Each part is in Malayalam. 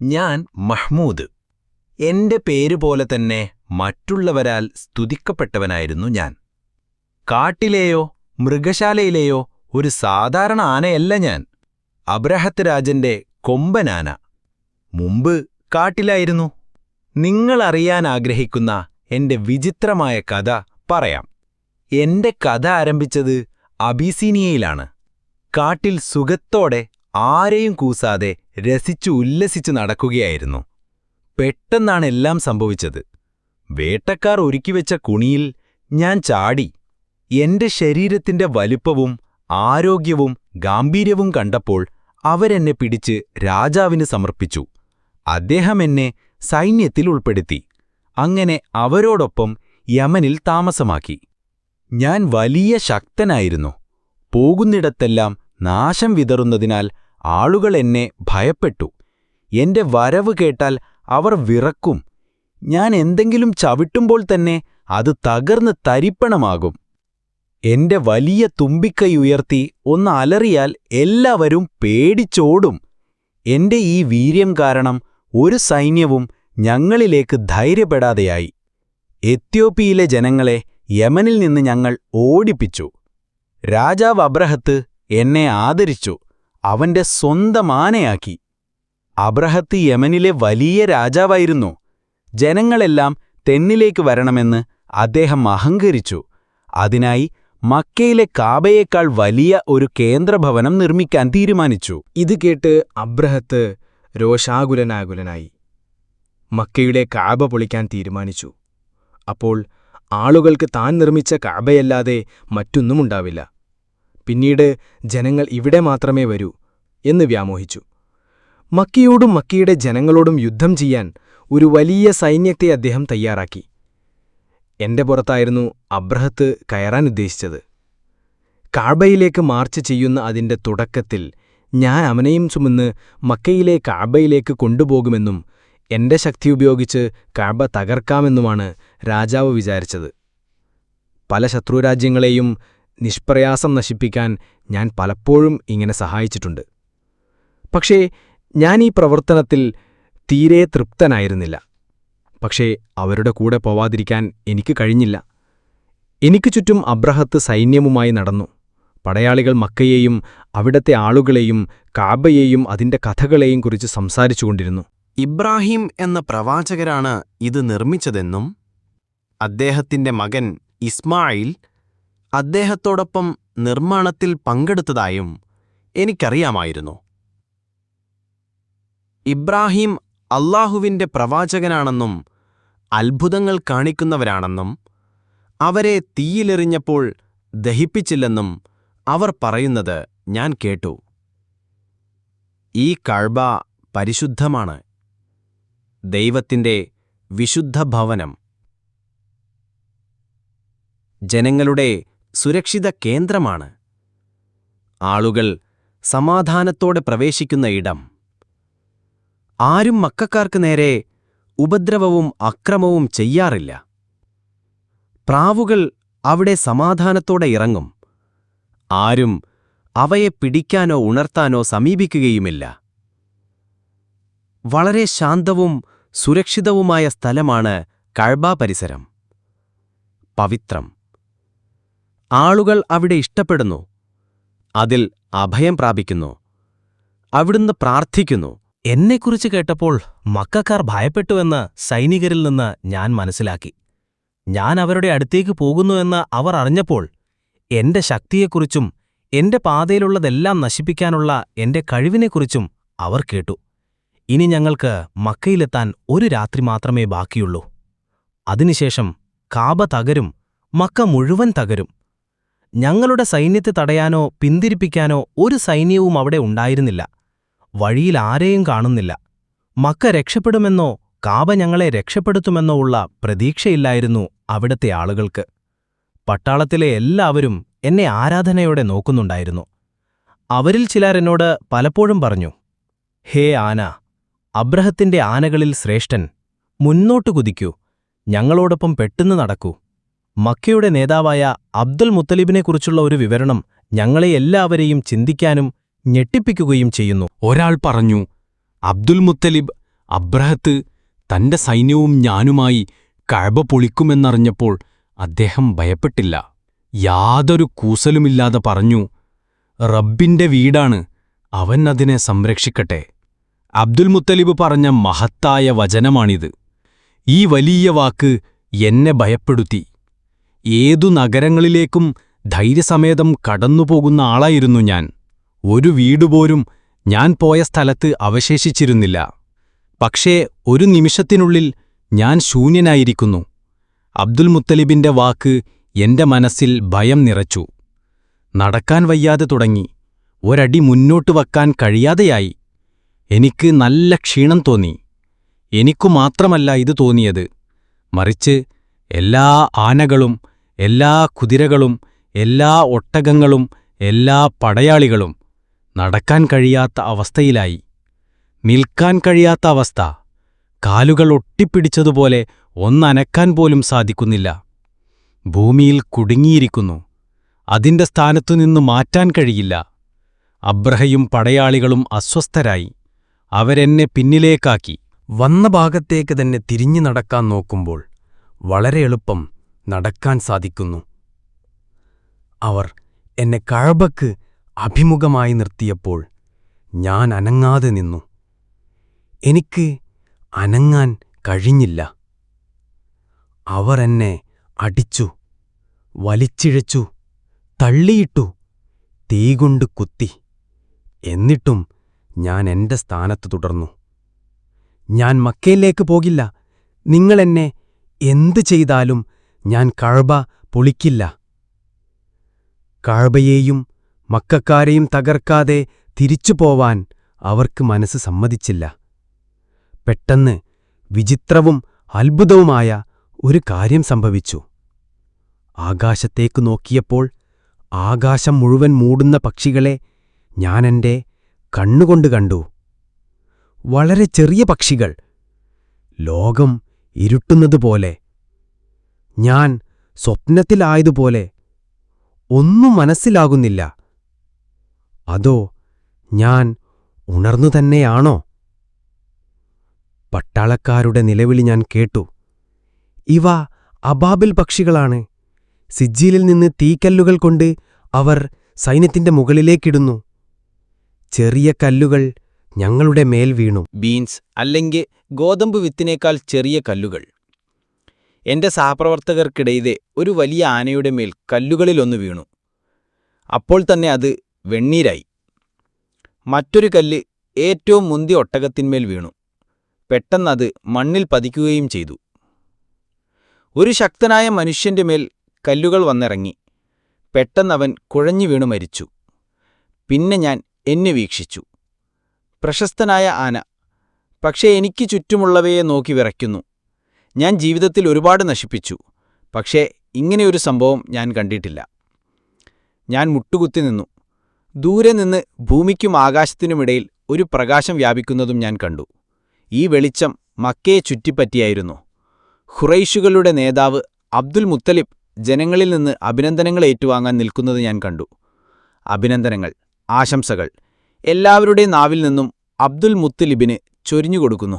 ഞാൻ മഹ്മൂദ്. എന്റെ പേരുപോലെ തന്നെ മറ്റുള്ളവരാൽ സ്തുതിക്കപ്പെട്ടവനായിരുന്നു ഞാൻ. കാട്ടിലെയോ മൃഗശാലയിലെയോ ഒരു സാധാരണ ആനയല്ല ഞാൻ. അബ്രഹത്ത് രാജന്റെ കൊമ്പനാന. മുമ്പ് കാട്ടിലായിരുന്നു. നിങ്ങളറിയാനാഗ്രഹിക്കുന്ന എന്റെ വിചിത്രമായ കഥ പറയാം. എന്റെ കഥ ആരംഭിച്ചത് അബീസീനിയയിലാണ്. കാട്ടിൽ സുഖത്തോടെ ആരെയും കൂസാതെ രസിച്ചു ഉല്ലസിച്ചു നടക്കുകയായിരുന്നു. പെട്ടെന്നാണ് എല്ലാം സംഭവിച്ചത്. വേട്ടക്കാർ ഒരുക്കിവെച്ച കുണിയിൽ ഞാൻ ചാടി. എന്റെ ശരീരത്തിന്റെ വലിപ്പവും ആരോഗ്യവും ഗാംഭീര്യവും കണ്ടപ്പോൾ അവരെന്നെ പിടിച്ച് രാജാവിന് സമർപ്പിച്ചു. അദ്ദേഹം എന്നെ സൈന്യത്തിൽ ഉൾപ്പെടുത്തി. അങ്ങനെ അവരോടൊപ്പം യമനിൽ താമസമാക്കി. ഞാൻ വലിയ ശക്തനായിരുന്നു. പോകുന്നിടത്തെല്ലാം നാശം വിതറുന്നതിനാൽ ആളുകൾ എന്നെ ഭയപ്പെട്ടു. എന്റെ വരവ് കേട്ടാൽ അവർ വിറക്കും. ഞാൻ എന്തെങ്കിലും ചവിട്ടുമ്പോൾ തന്നെ അത് തകർന്ന് തരിപ്പണമാകും. എന്റെ വലിയ തുമ്പിക്കൈ ഉയർത്തി ഒന്ന് അലറിയാൽ എല്ലാവരും പേടിച്ചോടും. എന്റെ ഈ വീര്യം കാരണം ഒരു സൈന്യവും ഞങ്ങളിലേക്ക് ധൈര്യപ്പെടാതെയായി. എത്യോപ്യയിലെ ജനങ്ങളെ യമനിൽ നിന്ന് ഞങ്ങൾ ഓടിപ്പിച്ചു. രാജാവ് അബ്രഹത്ത് എന്നെ ആദരിച്ചു. അവന്റെ സ്വന്തം ആനയാക്കി. അബ്രഹത്ത് യമനിലെ വലിയ രാജാവായിരുന്നു. ജനങ്ങളെല്ലാം തെന്നിലേക്ക് വരണമെന്ന് അദ്ദേഹം അഹങ്കരിച്ചു. അതിനായി മക്കയിലെ കാബയേക്കാൾ വലിയ ഒരു കേന്ദ്രഭവനം നിർമ്മിക്കാൻ തീരുമാനിച്ചു. ഇത് കേട്ട് അബ്രഹത്ത് രോഷാകുലനാകുലനായി മക്കയുടെ കാബ പൊളിക്കാൻ തീരുമാനിച്ചു. അപ്പോൾ ആളുകൾക്ക് താൻ നിർമ്മിച്ച കാബയല്ലാതെ മറ്റൊന്നുമുണ്ടാവില്ല. പിന്നീട് ജനങ്ങൾ ഇവിടെ മാത്രമേ വരൂ എന്ന് വ്യാമോഹിച്ചു. മക്കയോടും മക്കയുടെ ജനങ്ങളോടും യുദ്ധം ചെയ്യാൻ ഒരു വലിയ സൈന്യത്തെ അദ്ദേഹം തയ്യാറാക്കി. എന്റെ പുറത്തായിരുന്നു അബ്രഹത്ത് കയറാൻ ഉദ്ദേശിച്ചത്. കാബയിലേക്ക് മാർച്ച് ചെയ്യുന്ന അതിന്റെ തുടക്കത്തിൽ ഞാൻ അവനെയും ചുമന്ന് മക്കയിലെ കാബയിലേക്ക് കൊണ്ടുപോകുമെന്നും എന്റെ ശക്തി ഉപയോഗിച്ച് കാബ തകർക്കാമെന്നുമാണ് രാജാവ് വിചാരിച്ചത്. പല ശത്രുരാജ്യങ്ങളെയും നിഷ്പ്രയാസം നശിപ്പിക്കാൻ ഞാൻ പലപ്പോഴും ഇങ്ങനെ സഹായിച്ചിട്ടുണ്ട്. പക്ഷേ ഞാൻ ഈ പ്രവർത്തനത്തിൽ തീരെ തൃപ്തനായിരുന്നില്ല. പക്ഷേ അവരുടെ കൂടെ പോവാതിരിക്കാൻ എനിക്ക് കഴിഞ്ഞില്ല. എനിക്ക് ചുറ്റും അബ്രഹത്ത് സൈന്യവുമായി നടന്നു. പടയാളികൾ മക്കയെയും അവിടത്തെ ആളുകളെയും കാബയെയും അതിന്റെ കഥകളെയും കുറിച്ച് സംസാരിച്ചുകൊണ്ടിരുന്നു. ഇബ്രാഹിം എന്ന പ്രവാചകരാണ് ഇത് നിർമ്മിച്ചതെന്നും അദ്ദേഹത്തിന്റെ മകൻ ഇസ്മായിൽ അദ്ദേഹത്തോടൊപ്പം നിർമ്മാണത്തിൽ പങ്കെടുത്തതായും എനിക്കറിയാമായിരുന്നു. ഇബ്രാഹിം അല്ലാഹുവിന്റെ പ്രവാചകനാണെന്നും അത്ഭുതങ്ങൾ കാണിക്കുന്നവരാണെന്നും അവരെ തീയിലെറിഞ്ഞപ്പോൾ ദഹിപ്പിച്ചില്ലെന്നും അവർ പറയുന്നത് ഞാൻ കേട്ടു. ഈ കഅബ പരിശുദ്ധമാണ്, ദൈവത്തിന്റെ വിശുദ്ധ ഭവനം, ജനങ്ങളുടെ സുരക്ഷിത കേന്ദ്രമാണ്, ആളുകൾ സമാധാനത്തോടെ പ്രവേശിക്കുന്ന ഇടം. ആരും മക്കക്കാർക്ക് നേരെ ഉപദ്രവവും അക്രമവും ചെയ്യാറില്ല. പ്രാവുകൾ അവിടെ സമാധാനത്തോടെ ഇറങ്ങും. ആരും അവയെ പിടിക്കാനോ ഉണർത്താനോ സമീപിക്കുകയുമില്ല. വളരെ ശാന്തവും സുരക്ഷിതവുമായ സ്ഥലമാണ് കഅബ പരിസരം. പവിത്രം. ആളുകൾ അവിടെ ഇഷ്ടപ്പെടുന്നു. അതിൽ അഭയം പ്രാപിക്കുന്നു. അവിടുന്ന് പ്രാർത്ഥിക്കുന്നു. എന്നെക്കുറിച്ച് കേട്ടപ്പോൾ മക്കക്കാർ ഭയപ്പെട്ടുവെന്ന് സൈനികരിൽ നിന്ന് ഞാൻ മനസ്സിലാക്കി. ഞാൻ അവരുടെ അടുത്തേക്ക് പോകുന്നുവെന്ന് അവർ അറിഞ്ഞപ്പോൾ എന്റെ ശക്തിയെക്കുറിച്ചും എന്റെ പാതയിലുള്ളതെല്ലാം നശിപ്പിക്കാനുള്ള എന്റെ കഴിവിനെക്കുറിച്ചും അവർ കേട്ടു. ഇനി ഞങ്ങൾക്ക് മക്കയിലെത്താൻ ഒരു രാത്രി മാത്രമേ ബാക്കിയുള്ളൂ. അതിനുശേഷം കാബ തകരും, മക്ക മുഴുവൻ തകരും. ഞങ്ങളുടെ സൈന്യത്തെ തടയാനോ പിന്തിരിപ്പിക്കാനോ ഒരു സൈന്യവും അവിടെ ഉണ്ടായിരുന്നില്ല. വഴിയിൽ ആരെയും കാണുന്നില്ല. മക്ക രക്ഷപ്പെടുമെന്നോ കാബ ഞങ്ങളെ രക്ഷപ്പെടുത്തുമെന്നോ ഉള്ള പ്രതീക്ഷയില്ലായിരുന്നു അവിടത്തെ ആളുകൾക്ക്. പട്ടാളത്തിലെ എല്ലാവരും എന്നെ ആരാധനയോടെ നോക്കുന്നുണ്ടായിരുന്നു. അവരിൽ ചിലർ എന്നോട് പലപ്പോഴും പറഞ്ഞു, ഹേ ആന, അബ്രഹത്തിന്റെ ആനകളിൽ ശ്രേഷ്ഠൻ, മുന്നോട്ടു കുതിക്കൂ, ഞങ്ങളോടൊപ്പം പെട്ടെന്ന് നടക്കൂ. മക്കയുടെ നേതാവായ അബ്ദുൽ മുത്തലിബിനെക്കുറിച്ചുള്ള ഒരു വിവരണം ഞങ്ങളെ എല്ലാവരെയും ചിന്തിക്കാനും ഞെട്ടിപ്പിക്കുകയും ചെയ്യുന്നു. ഒരാൾ പറഞ്ഞു, അബ്ദുൽ മുത്തലിബ് അബ്രഹത്ത് തന്റെ സൈന്യവും ഞാനുമായി കഅബ പൊളിക്കുമെന്നറിഞ്ഞപ്പോൾ അദ്ദേഹം ഭയപ്പെട്ടില്ല. യാതൊരു കൂസലുമില്ലാതെ പറഞ്ഞു, റബ്ബിന്റെ വീടാണ്, അവൻ അതിനെ സംരക്ഷിക്കട്ടെ. അബ്ദുൽ മുത്തലിബ് പറഞ്ഞ മഹത്തായ വചനമാണിത്. ഈ വലിയ വാക്ക് എന്നെ ഭയപ്പെടുത്തി. ഏതു നഗരങ്ങളിലേക്കും ധൈര്യസമേതം കടന്നുപോകുന്ന ആളായിരുന്നു ഞാൻ. ഒരു വീടുപോലും ഞാൻ പോയ സ്ഥലത്ത് അവശേഷിച്ചിരുന്നില്ല. പക്ഷേ ഒരു നിമിഷത്തിനുള്ളിൽ ഞാൻ ശൂന്യനായിരിക്കുന്നു. അബ്ദുൽ മുത്തലിബിന്റെ വാക്ക് എന്റെ മനസ്സിൽ ഭയം നിറച്ചു. നടക്കാൻ വയ്യാതെ തുടങ്ങി. ഒരടി മുന്നോട്ട് വയ്ക്കാൻ കഴിയാതെയായി. എനിക്ക് നല്ല ക്ഷീണം തോന്നി. എനിക്കു മാത്രമല്ല ഇത് തോന്നിയത്, മറിച്ച് എല്ലാ ആനകളും, എല്ലാ കുതിരകളും, എല്ലാ ഒട്ടകങ്ങളും, എല്ലാ പടയാളികളും നടക്കാൻ കഴിയാത്ത അവസ്ഥയിലായി. നിൽക്കാൻ കഴിയാത്ത അവസ്ഥ. കാലുകൾ ഒട്ടിപ്പിടിച്ചതുപോലെ ഒന്നനക്കാൻ പോലും സാധിക്കുന്നില്ല. ഭൂമിയിൽ കുടുങ്ങിയിരിക്കുന്നു. അതിന്റെ സ്ഥാനത്തുനിന്ന് മാറ്റാൻ കഴിയില്ല. അബ്രഹയും പടയാളികളും അസ്വസ്ഥരായി. അവരെന്നെ പിന്നിലേക്കാക്കി. വന്ന ഭാഗത്തേക്ക് തന്നെ തിരിഞ്ഞു നടക്കാൻ നോക്കുമ്പോൾ വളരെ എളുപ്പം നടക്കാൻ സാധിക്കുന്നു. അവർ എന്നെ കഅബക്ക് അഭിമുഖമായി നിർത്തിയപ്പോൾ ഞാൻ അനങ്ങാതെ നിന്നു. എനിക്ക് അനങ്ങാൻ കഴിഞ്ഞില്ല. അവർ എന്നെ അടിച്ചു, വലിച്ചിഴച്ചു, തള്ളിയിട്ടു, തീകൊണ്ട് കുത്തി. എന്നിട്ടും ഞാൻ എന്റെ സ്ഥാനത്ത് തുടർന്നു. ഞാൻ മക്കയിലേക്ക് പോകില്ല. നിങ്ങളെന്നെ എന്തു ചെയ്താലും ഞാൻ കഅബ പൊളിക്കില്ല. കഅബയെയും മക്കക്കാരെയും തകർക്കാതെ തിരിച്ചുപോവാൻ അവർക്ക് മനസ്സ് സമ്മതിച്ചില്ല. പെട്ടെന്ന് വിചിത്രവും അത്ഭുതവുമായ ഒരു കാര്യം സംഭവിച്ചു. ആകാശത്തേക്കു നോക്കിയപ്പോൾ ആകാശം മുഴുവൻ മൂടുന്ന പക്ഷികളെ ഞാനെന്റെ കണ്ണുകൊണ്ട് കണ്ടു. വളരെ ചെറിയ പക്ഷികൾ. ലോകം ഇരുട്ടുന്നതുപോലെ. ഞാൻ സ്വപ്നത്തിലായതുപോലെ. ഒന്നും മനസ്സിലാകുന്നില്ല. അതോ ഞാൻ ഉണർന്നുതന്നെയാണോ? പട്ടാളക്കാരുടെ നിലവിളി ഞാൻ കേട്ടു. ഇവ അബാബിൽ പക്ഷികളാണ്. സിജ്ജീലിൽ നിന്ന് തീക്കല്ലുകൾ കൊണ്ട് അവർ സൈന്യത്തിന്റെ മുകളിലേക്കിടുന്നു. ചെറിയ കല്ലുകൾ ഞങ്ങളുടെ മേൽ വീണു. ബീൻസ് അല്ലെങ്കിൽ ഗോതമ്പ് വിത്തിനേക്കാൾ ചെറിയ കല്ലുകൾ. എന്റെ സഹപ്രവർത്തകർക്കിടയിലെ ഒരു വലിയ ആനയുടെ മേൽ കല്ലുകളിലൊന്ന് വീണു. അപ്പോൾ തന്നെ അത് വെണ്ണീരായി. മറ്റൊരു കല്ല് ഏറ്റവും മുന്തിയ ഒട്ടകത്തിന്മേൽ വീണു. പെട്ടെന്നത് മണ്ണിൽ പതിക്കുകയും ചെയ്തു. ഒരു ശക്തനായ മനുഷ്യന്റെ മേൽ കല്ലുകൾ വന്നിറങ്ങി. പെട്ടെന്നവൻ കുഴഞ്ഞു വീണു മരിച്ചു. പിന്നെ ഞാൻ എന്നെ വീക്ഷിച്ചു. പ്രശസ്തനായ ആന. പക്ഷേ എനിക്ക് ചുറ്റുമുള്ളവയെ നോക്കി വിറയ്ക്കുന്നു. ഞാൻ ജീവിതത്തിൽ ഒരുപാട് നശിപ്പിച്ചു. പക്ഷേ ഇങ്ങനെയൊരു സംഭവം ഞാൻ കണ്ടിട്ടില്ല. ഞാൻ മുട്ടുകുത്തി നിന്നു. ദൂരെ നിന്ന് ഭൂമിക്കും ആകാശത്തിനുമിടയിൽ ഒരു പ്രകാശം വ്യാപിക്കുന്നതും ഞാൻ കണ്ടു. ഈ വെളിച്ചം മക്കയെ ചുറ്റിപ്പറ്റിയായിരുന്നു. ഖുറൈശുകളുടെ നേതാവ് അബ്ദുൽ മുത്തലിബ് ജനങ്ങളിൽ നിന്ന് അഭിനന്ദനങ്ങൾ ഏറ്റുവാങ്ങാൻ നിൽക്കുന്നത് ഞാൻ കണ്ടു. അഭിനന്ദനങ്ങൾ, ആശംസകൾ എല്ലാവരുടെയും നാവിൽ നിന്നും അബ്ദുൽ മുത്തലിബിന് ചൊരിഞ്ഞുകൊടുക്കുന്നു.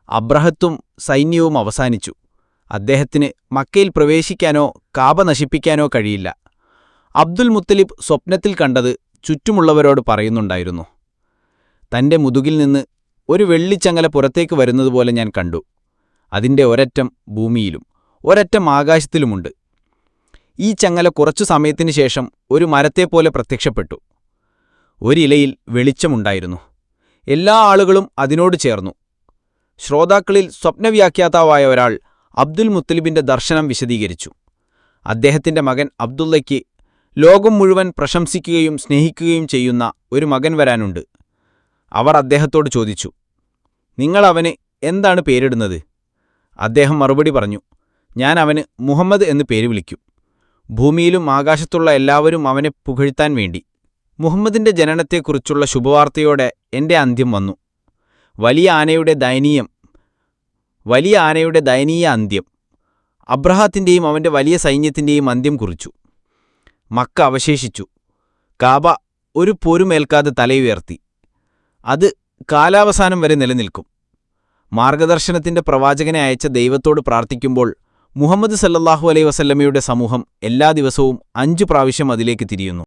അബ്രഹത്തും സൈന്യവും അവസാനിച്ചു. അദ്ദേഹത്തിന് മക്കയിൽ പ്രവേശിക്കാനോ കാബ നശിപ്പിക്കാനോ കഴിയില്ല. അബ്ദുൽ മുത്തലിബ് സ്വപ്നത്തിൽ കണ്ടത് ചുറ്റുമുള്ളവരോട് പറയുന്നുണ്ടായിരുന്നു. തന്റെ മുതുകിൽ നിന്ന് ഒരു വെള്ളിച്ചങ്ങല പുറത്തേക്ക് വരുന്നതുപോലെ ഞാൻ കണ്ടു. അതിന്റെ ഒരറ്റം ഭൂമിയിലും ഒരറ്റം ആകാശത്തിലുമുണ്ട്. ഈ ചങ്ങല കുറച്ചു സമയത്തിനു ശേഷം ഒരു മരത്തെപ്പോലെ പ്രത്യക്ഷപ്പെട്ടു. ഒരിലയിൽ വെളിച്ചമുണ്ടായിരുന്നു. എല്ലാ ആളുകളും അതിനോട് ചേർന്നു. ശ്രോതാക്കളിൽ സ്വപ്നവ്യാഖ്യാതാവായ ഒരാൾ അബ്ദുൽ മുത്തലിബിന്റെ ദർശനം വിശദീകരിച്ചു. അദ്ദേഹത്തിന്റെ മകൻ അബ്ദുള്ളയ്ക്ക് ലോകം മുഴുവൻ പ്രശംസിക്കുകയും സ്നേഹിക്കുകയും ചെയ്യുന്ന ഒരു മകൻ വരാനുണ്ട്. അവർ അദ്ദേഹത്തോട് ചോദിച്ചു, നിങ്ങൾ അവന് എന്താണ് പേരിടുന്നത്? അദ്ദേഹം മറുപടി പറഞ്ഞു, ഞാൻ അവന് മുഹമ്മദ് എന്ന് പേര് വിളിക്കും. ഭൂമിയിലും ആകാശത്തുള്ള എല്ലാവരും അവനെ പുകഴ്ത്താൻ വേണ്ടി. മുഹമ്മദിന്റെ ജനനത്തെക്കുറിച്ചുള്ള ശുഭവാർത്തയോടെ എന്റെ അന്ത്യം വന്നു. വലിയ ആനയുടെ ദയനീയ അന്ത്യം. അബ്രഹാത്തിന്റെയും അവന്റെ വലിയ സൈന്യത്തിന്റെയും അന്ത്യം കുറിച്ചു. മക്ക അവശേഷിച്ചു. കാബ ഒരു പോരുമേൽക്കാതെ തലയുയർത്തി. അത് കാലാവസാനം വരെ നിലനിൽക്കും. മാർഗദർശനത്തിന്റെ പ്രവാചകനെ അയച്ച ദൈവത്തോട് പ്രാർത്ഥിക്കുമ്പോൾ മുഹമ്മദ് സല്ലല്ലാഹു അലൈഹി വസല്ലമയുടെ സമൂഹം എല്ലാ ദിവസവും 5 പ്രാവശ്യം അതിലേക്ക് തിരിയുന്നു.